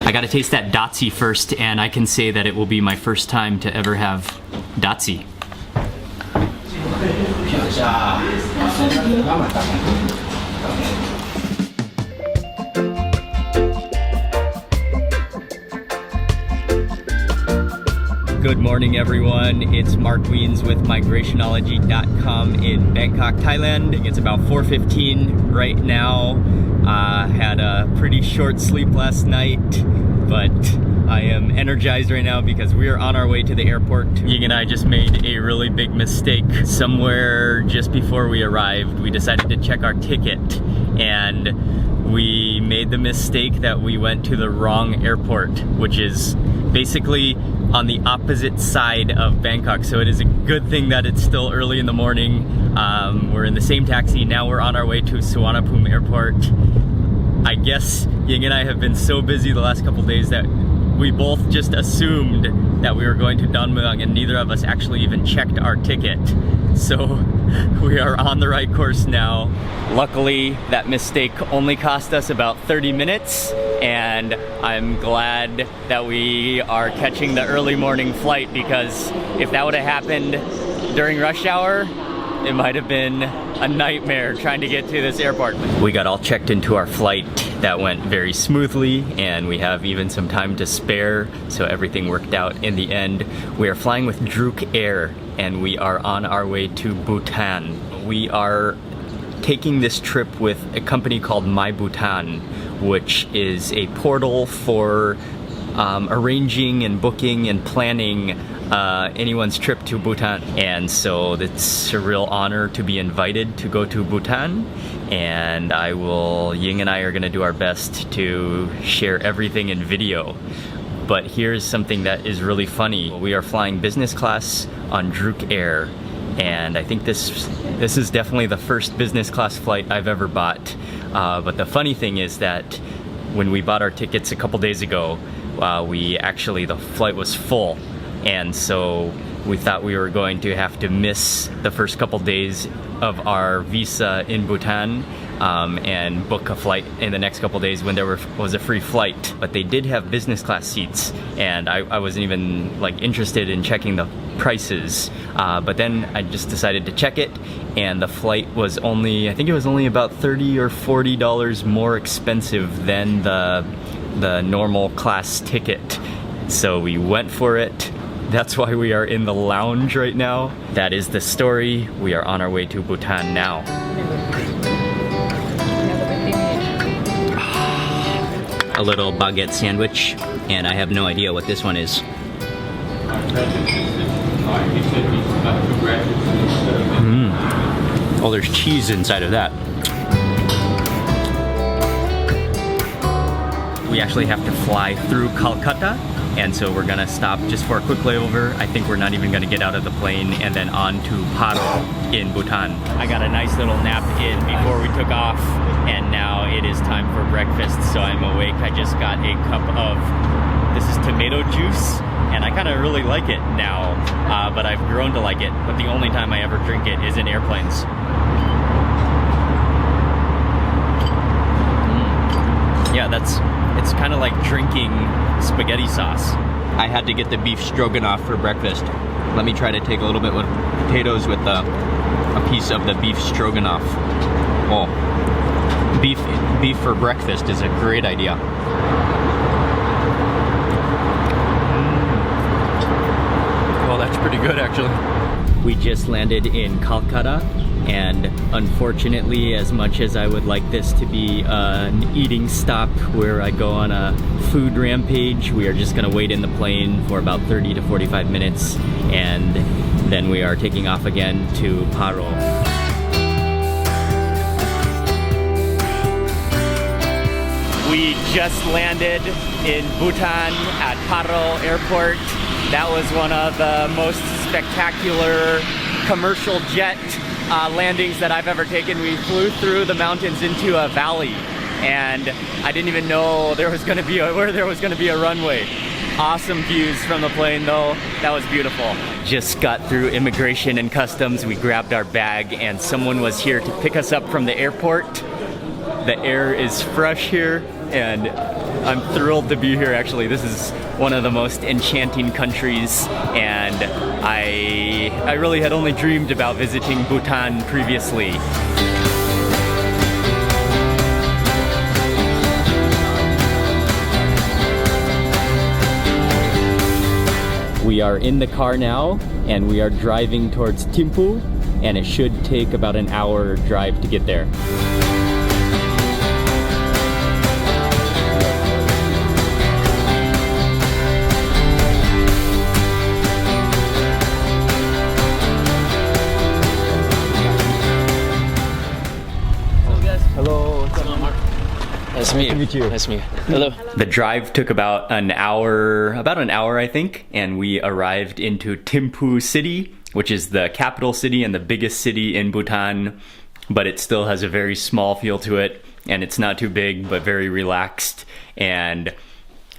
I gotta taste that datsi first, and I can say that it will be my first time to ever have datsi. Good morning, everyone. It's Mark Wiens with Migrationology.com in Bangkok, Thailand. It's about 4:15 right now. Had a pretty short sleep last night, but I am energized right now because we are on our way to the airport. Ying and I just made a really big mistake. Somewhere just before we arrived, we decided to check our ticket, and we made the mistake that we went to the wrong airport, which is basically on the opposite side of Bangkok. So it is a good thing that it's still early in the morning. We're in the same taxi. Now we're on our way to Suvarnabhumi Airport. I guess Ying and I have been so busy the last couple days that we both just assumed that we were going to Don Mueang, and neither of us actually even checked our ticket. So we are on the right course now. Luckily, that mistake only cost us about 30 minutes, and I'm glad that we are catching the early morning flight, because if that would have happened during rush hour, it might have been a nightmare trying to get to this airport. We got all checked into our flight. That went very smoothly, and we have even some time to spare, so everything worked out in the end. We are flying with Druk Air, and we are on our way to Bhutan. We are taking this trip with a company called MyBhutan, which is a portal for arranging and booking and planning anyone's trip to Bhutan. And so it's a real honor to be invited to go to Bhutan, and Ying and I are gonna do our best to share everything in video. But here's something that is really funny. We are flying business class on Druk Air, and I think this is definitely the first business class flight I've ever bought. But the funny thing is that when we bought our tickets a couple days ago, the flight was full, and so we thought we were going to have to miss the first couple days of our visa in Bhutan and book a flight in the next couple days when there was a free flight. But they did have business class seats, and I wasn't even interested in checking the prices. But then I just decided to check it, and the flight was I think it was only about $30 or $40 more expensive than the normal class ticket. So we went for it. That's why we are in the lounge right now. That is the story. We are on our way to Bhutan now. A little baguette sandwich, and I have no idea what this one is. Oh, there's cheese inside of that. We actually have to fly through Calcutta, and so we're gonna stop just for a quick layover. I think we're not even gonna get out of the plane, and then on to Paro in Bhutan. I got a nice little nap in before we took off, and now it is time for breakfast, so I'm awake. I just got a cup of, this is tomato juice, and I kind of really like it now, but I've grown to like it, but the only time I ever drink it is in airplanes. Yeah, it's kind of like drinking spaghetti sauce. I had to get the beef stroganoff for breakfast. Let me try to take a little bit with potatoes with a piece of the beef stroganoff. Oh, beef for breakfast is a great idea. Well, that's pretty good actually. We just landed in Calcutta, and unfortunately, as much as I would like this to be an eating stop where I go on a food rampage, we are just gonna wait in the plane for about 30 to 45 minutes, and then we are taking off again to Paro. We just landed in Bhutan at Paro Airport. That was one of the most spectacular commercial jet landings that I've ever taken. We flew through the mountains into a valley, and I didn't even know there was going to be a runway. Awesome views from the plane though. That was beautiful. Just got through immigration and customs. We grabbed our bag, and someone was here to pick us up from the airport. The air is fresh here, and I'm thrilled to be here actually. This is one of the most enchanting countries, and I really had only dreamed about visiting Bhutan previously. We are in the car now, and we are driving towards Thimphu, and it should take about an hour drive to get there. Nice to meet you. Nice to meet you. Hello. The drive took about an hour, I think, and we arrived into Thimphu city, which is the capital city and the biggest city in Bhutan, but it still has a very small feel to it, and it's not too big, but very relaxed. And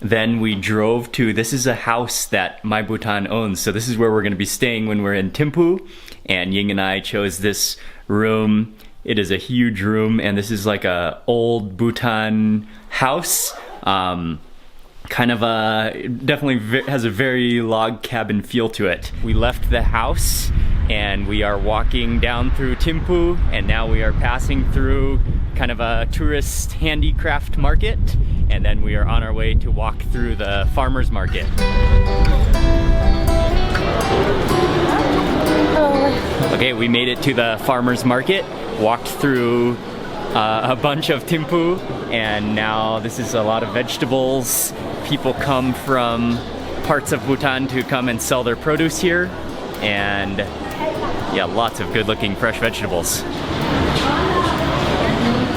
then we drove to, this is a house that MyBhutan owns, so this is where we're going to be staying when we're in Thimphu, and Ying and I chose this room. It is a huge room, and this is like a old Bhutan house. Kind of definitely has a very log cabin feel to it. We left the house and we are walking down through Thimphu, and now we are passing through kind of a tourist handicraft market, and then we are on our way to walk through the farmer's market. Okay, we made it to the farmer's market, walked through a bunch of Thimphu, and now this is a lot of vegetables. People come from parts of Bhutan to come and sell their produce here, and yeah, lots of good-looking fresh vegetables.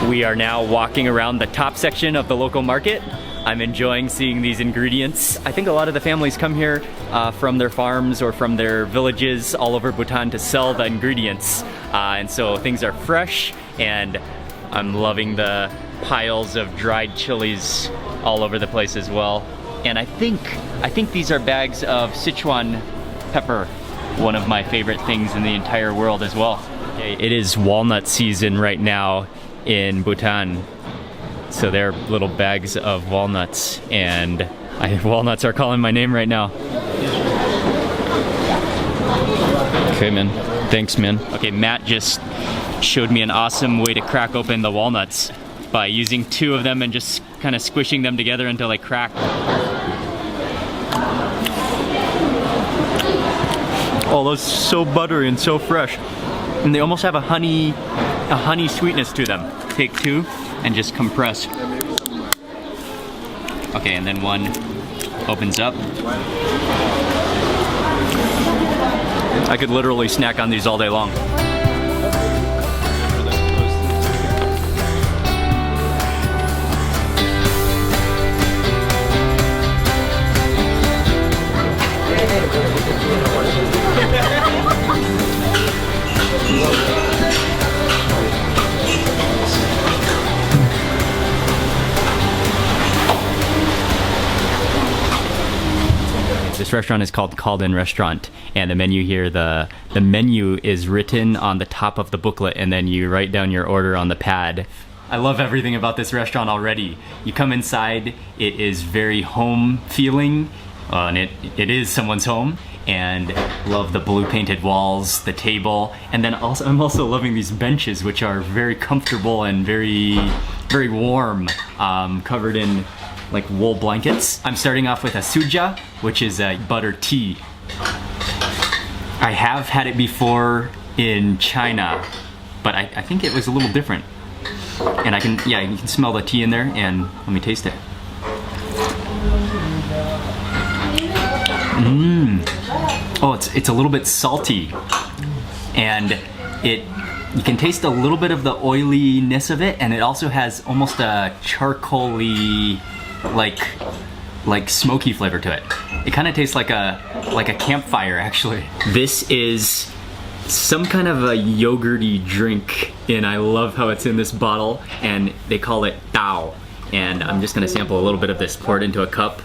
We are now walking around the top section of the local market. I'm enjoying seeing these ingredients. I think a lot of the families come here from their farms or from their villages all over Bhutan to sell the ingredients. And so things are fresh, and I'm loving the piles of dried chilies all over the place as well. And I think these are bags of Sichuan pepper, one of my favorite things in the entire world as well. Okay, it is walnut season right now in Bhutan. So they're little bags of walnuts, and walnuts are calling my name right now. Okay, man. Thanks, man. Okay, Matt just showed me an awesome way to crack open the walnuts by using two of them and just kind of squishing them together until they crack. Oh, those are so buttery and so fresh. And they almost have a honey sweetness to them. Take two and just compress. Okay, and then one opens up. I could literally snack on these all day long. This restaurant is called Kalden Restaurant, and the menu here, the menu is written on the top of the booklet, and then you write down your order on the pad. I love everything about this restaurant already. You come inside, it is very home feeling, and it is someone's home, and love the blue painted walls, the table, and then also I'm also loving these benches, which are very comfortable and very warm, covered in like wool blankets. I'm starting off with a suja, which is a butter tea. I have had it before in China, but I think it was a little different. And you can smell the tea in there, and let me taste it. Oh, it's a little bit salty, and you can taste a little bit of the oiliness of it, and it also has almost a charcoaly, like smoky flavor to it. It kind of tastes like a campfire, actually. This is some kind of a yogurty drink, and I love how it's in this bottle, and they call it Dao. And I'm just gonna sample a little bit of this, pour it into a cup.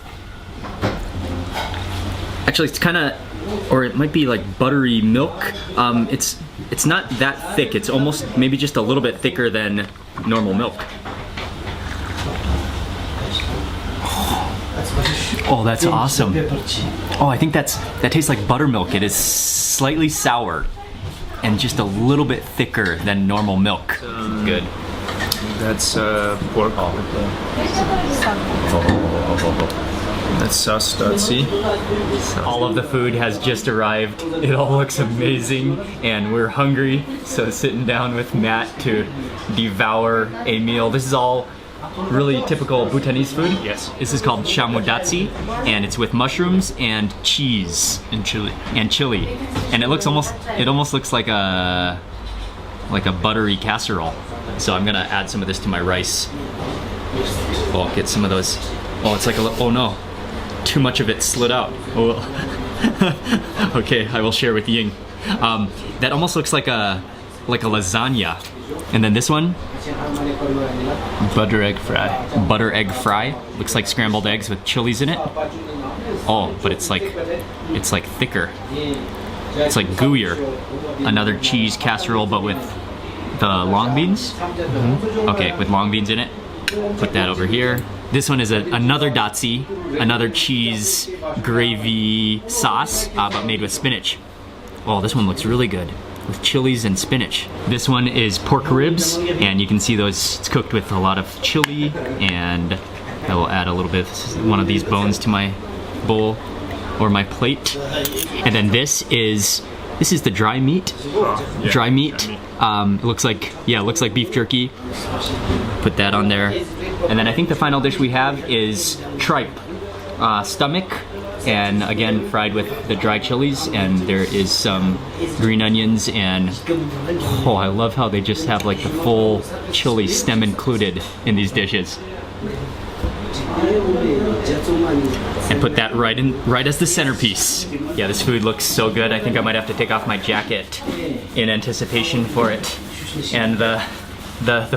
Actually, it's kind of, or it might be like buttery milk. It's not that thick. It's almost maybe just a little bit thicker than normal milk. Oh, that's awesome. Oh, I think that tastes like buttermilk. It is slightly sour and just a little bit thicker than normal milk. Good. That's pork. That's sauce.c. All of the food has just arrived. It all looks amazing and we're hungry. So sitting down with Matt to devour a meal. This is all really typical Bhutanese food. Yes. This is called shamudatsi and it's with mushrooms and cheese And chili. and it almost looks like a buttery casserole. So I'm gonna add some of this to my rice. Oh, get some of those. Oh, it's like oh no, too much of it slid out. Oh. Okay, I will share with Ying. That almost looks like a lasagna. And then this one, Butter egg fry. butter egg fry. Looks like scrambled eggs with chilies in it. Oh, but it's like thicker. It's like gooier. Another cheese casserole, but with the long beans. Okay, with long beans in it. Put that over here. This one is another datsi, another cheese gravy sauce, but made with spinach. Oh, this one looks really good with chilies and spinach. This one is pork ribs, and you can see those, it's cooked with a lot of chili, and I will add a little bit, one of these bones to my bowl or my plate. And then this is the dry meat. Dry meat. It looks like beef jerky. Put that on there. And then I think the final dish we have is tripe. Stomach, and again fried with the dry chilies, and there is some green onions, and oh, I love how they just have like the full chili stem included in these dishes. And put that right as the centerpiece. Yeah, this food looks so good. I think I might have to take off my jacket in anticipation for it, and the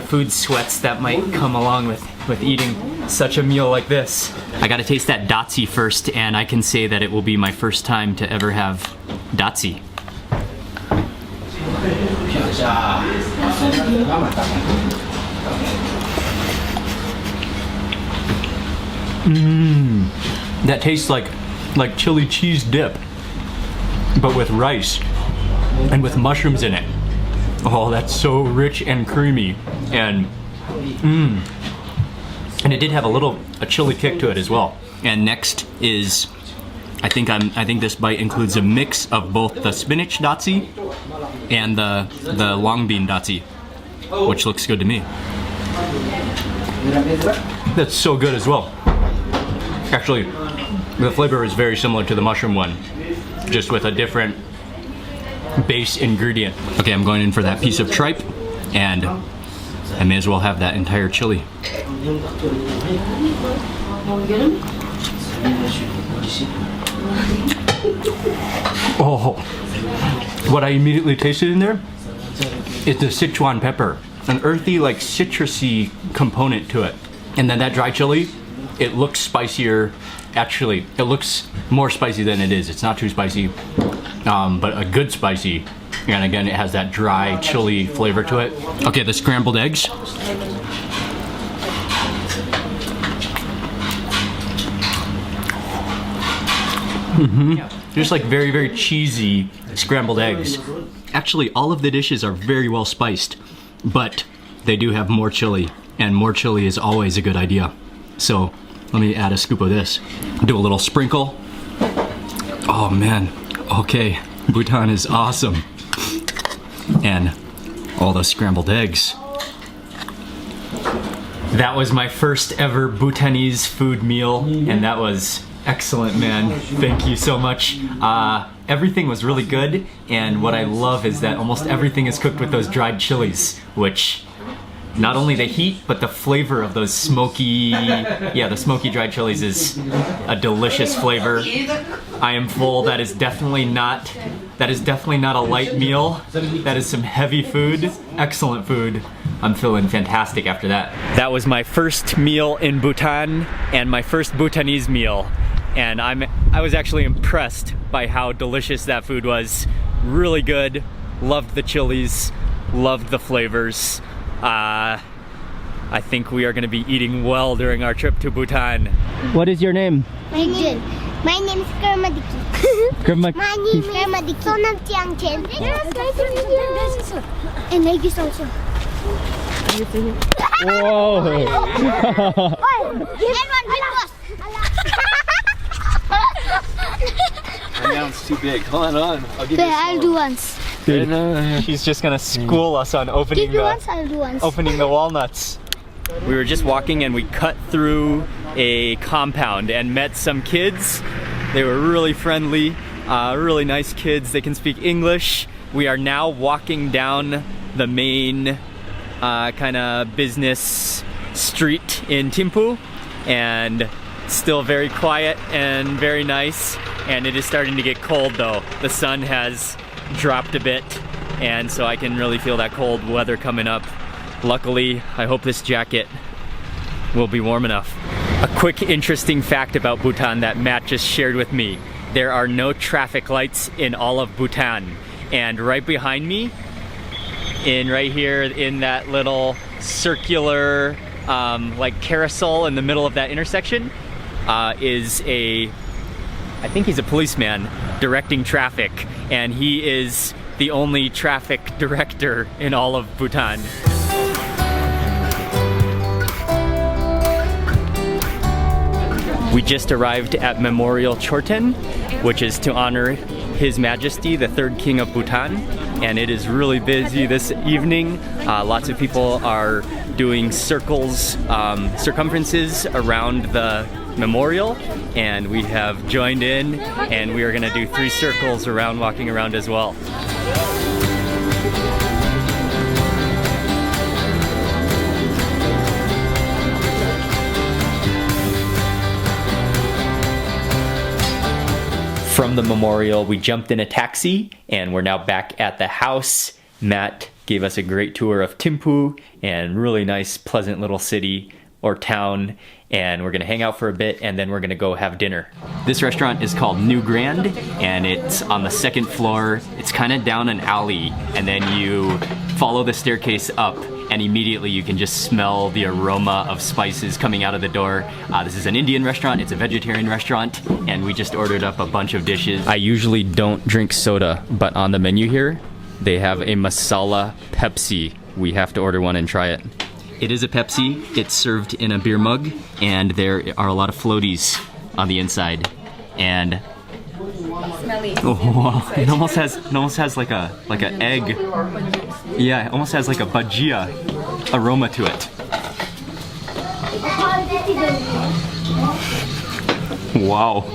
food sweats that might come along with eating such a meal like this. I gotta taste that datsi first, and I can say that it will be my first time to ever have datsi. That tastes like chili cheese dip, but with rice and with mushrooms in it. Oh, that's so rich and creamy, and and it did have a chili kick to it as well. And next is, I think this bite includes a mix of both the spinach datsi and the long bean datsi, which looks good to me. That's so good as well. Actually, the flavor is very similar to the mushroom one, just with a different base ingredient. Okay, I'm going in for that piece of tripe, and I may as well have that entire chili. Oh, what I immediately tasted in there is the Sichuan pepper, an earthy, like citrusy component to it. And then that dry chili, it looks spicier. Actually, it looks more spicy than it is. It's not too spicy, but a good spicy. And again, it has that dry chili flavor to it. Okay, the scrambled eggs. Just like very, very cheesy scrambled eggs. Actually, all of the dishes are very well spiced, but they do have more chili, and more chili is always a good idea. So let me add a scoop of this. Do a little sprinkle. Oh man, okay, Bhutan is awesome. And all those scrambled eggs. That was my first ever Bhutanese food meal, and that was excellent, man. Thank you so much. Everything was really good, and what I love is that almost everything is cooked with those dried chilies, which not only the heat, but the flavor of those smoky, the smoky dried chilies is a delicious flavor. I am full. That is definitely not a light meal. That is some heavy food, excellent food. I'm feeling fantastic after that. That was my first meal in Bhutan and my first Bhutanese meal. And I was actually impressed by how delicious that food was. Really good. Loved the chilies, loved the flavors. I think we are going to be eating well during our trip to Bhutan. What is your name? Maiden. My name is Kermadiki. My name is Kermadiki. Son of Tiangchen. Yes, nice to meet you. And ladies also. Whoa! Now it's too big. Hold on. I'll give you a I'll do once. Dude, she's just gonna school us on opening I'll do once. opening the walnuts. We were just walking and we cut through a compound and met some kids. They were really friendly, really nice kids. They can speak English. We are now walking down the main kind of business street in Thimphu, and still very quiet and very nice. And it is starting to get cold though. The sun has dropped a bit, and so I can really feel that cold weather coming up. Luckily, I hope this jacket will be warm enough. A quick interesting fact about Bhutan that Matt just shared with me. There are no traffic lights in all of Bhutan. And right behind me, right here in that little circular like carousel in the middle of that intersection is I think he's a policeman directing traffic, and he is the only traffic director in all of Bhutan. We just arrived at Memorial Chorten, which is to honor His Majesty, the third King of Bhutan, and it is really busy this evening. Lots of people are doing circumferences around the memorial, and we have joined in, and we are going to do 3 circles around, walking around as well. From the memorial, we jumped in a taxi, and we're now back at the house. Matt gave us a great tour of Thimphu, and really nice, pleasant little city or town, and we're gonna hang out for a bit, and then we're gonna go have dinner. This restaurant is called New Grand, and it's on the 2nd floor. It's kind of down an alley, and then you follow the staircase up, and immediately you can just smell the aroma of spices coming out of the door. This is an Indian restaurant, it's a vegetarian restaurant, and we just ordered up a bunch of dishes. I usually don't drink soda, but on the menu here, they have a masala Pepsi. We have to order one and try it. It is a Pepsi, it's served in a beer mug, and there are a lot of floaties on the inside. And Smelly. oh, wow. It almost has like an egg. Yeah, it almost has like a bhajia aroma to it. Wow.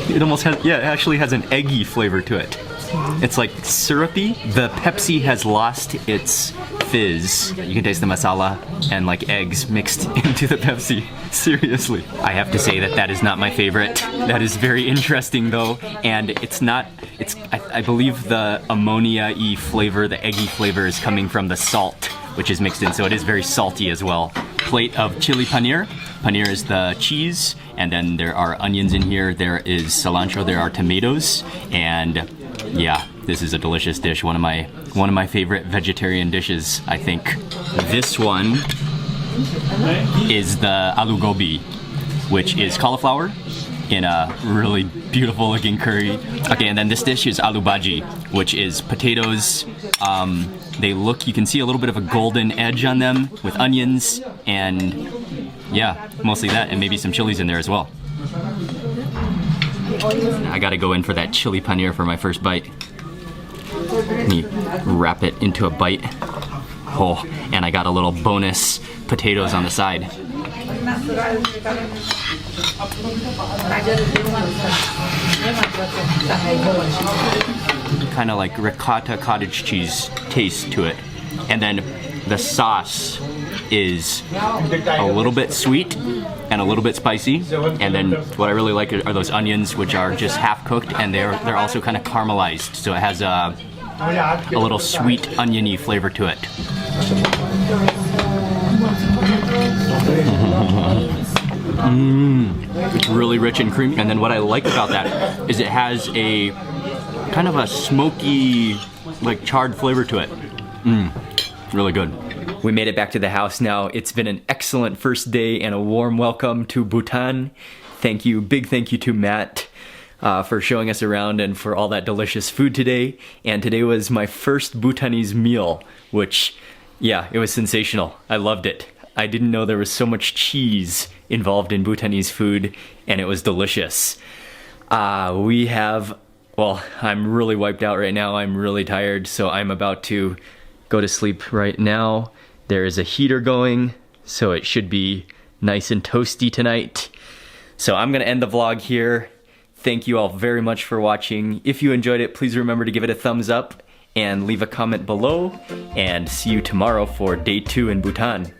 It almost has, yeah, it actually has an eggy flavor to it. It's like syrupy. The Pepsi has lost its fizz. You can taste the masala and like eggs mixed into the Pepsi. Seriously. I have to say that is not my favorite. That is very interesting though, and I believe the ammonia-y flavor, the eggy flavor is coming from the salt, which is mixed in, so it is very salty as well. Plate of chili paneer. Paneer is the cheese, and then there are onions in here, there is cilantro, there are tomatoes, and yeah, this is a delicious dish. One of my favorite vegetarian dishes, I think. This one is the aloo gobi, which is cauliflower in a really beautiful looking curry. Okay, and then this dish is aloo bhaji, which is potatoes. You can see a little bit of a golden edge on them with onions, and yeah, mostly that, and maybe some chilies in there as well. I gotta go in for that chili paneer for my first bite. Let me wrap it into a bite. Oh, and I got a little bonus potatoes on the side. Kind of like ricotta cottage cheese taste to it. And then the sauce is a little bit sweet and a little bit spicy, and then what I really like are those onions, which are just half cooked, and they're also kind of caramelized, so it has a little sweet oniony flavor to it. It's really rich and creamy, and then what I like about that is it has a kind of a smoky, like charred flavor to it. Really good. We made it back to the house now. It's been an excellent first day and a warm welcome to Bhutan. Thank you, big thank you to Matt for showing us around and for all that delicious food today. And today was my first Bhutanese meal, which, yeah, it was sensational. I loved it. I didn't know there was so much cheese involved in Bhutanese food, and it was delicious. We have, well, I'm really wiped out right now. I'm really tired, so I'm about to go to sleep right now. There is a heater going, so it should be nice and toasty tonight. So I'm gonna end the vlog here. Thank you all very much for watching. If you enjoyed it, please remember to give it a thumbs up and leave a comment below, and see you tomorrow for day 2 in Bhutan.